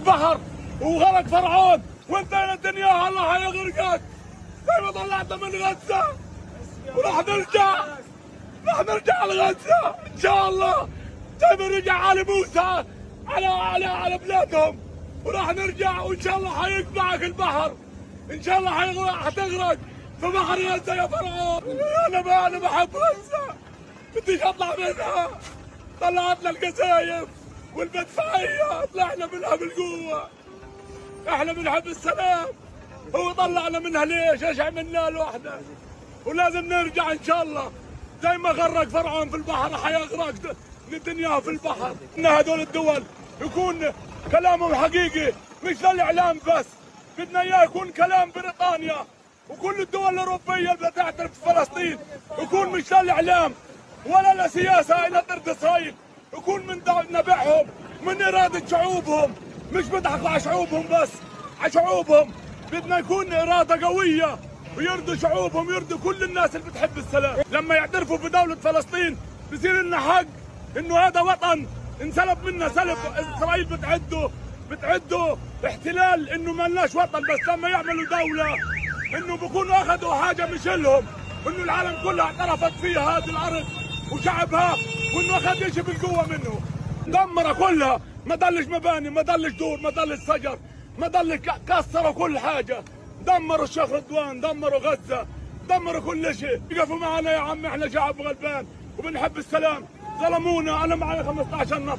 البحر وغرق فرعون، وانت يا الدنيا الله حيغرقك زي ما طلعنا من غزه، وراح نرجع لغزه ان شاء الله زي ما رجع ال موسى على بلادهم، وراح نرجع وان شاء الله حيقطعك البحر، ان شاء الله حتغرق في بحر غزه يا فرعون. انا بحب غزه، بديش اطلع منها. طلعتنا القذايف والمدفعيه، طلعنا منها بالقوه. احنا بنحب السلام، هو طلعنا منها ليش؟ ايش عملنا له احنا؟ ولازم نرجع ان شاء الله زي ما غرق فرعون في البحر حيغرق نتنياهو في البحر. ان هذول الدول يكون كلامهم حقيقي مش للاعلام بس، بدنا اياه يكون كلام بريطانيا وكل الدول الاوروبيه اللي تعترف بفلسطين، يكون مش للاعلام ولا لسياسه الى ضد اسرائيل، يكون من نبعهم من اراده شعوبهم، مش بيضحكوا على شعوبهم بس، على شعوبهم. بدنا يكون اراده قويه ويرضوا شعوبهم، يرضوا كل الناس اللي بتحب السلام. لما يعترفوا بدوله فلسطين بصير لنا حق انه هذا وطن انسلب منا سلب. اسرائيل بتعده احتلال، انه ما لناش وطن، بس لما يعملوا دوله انه بكونوا اخذوا حاجه مش لهم، انه العالم كلها اعترفت فيها هذه الارض وشعبها، وانه اخذ شيء بالقوه منه. دمرها كلها، ما ضلش مباني، ما ضلش دور، ما ضلش شجر، ما ضل، كسروا كل حاجه، دمروا الشيخ رضوان، دمروا غزه، دمروا كل شيء. يقفوا معنا يا عم، احنا شعب غلبان وبنحب السلام. ظلمونا، انا معي 15 نفر.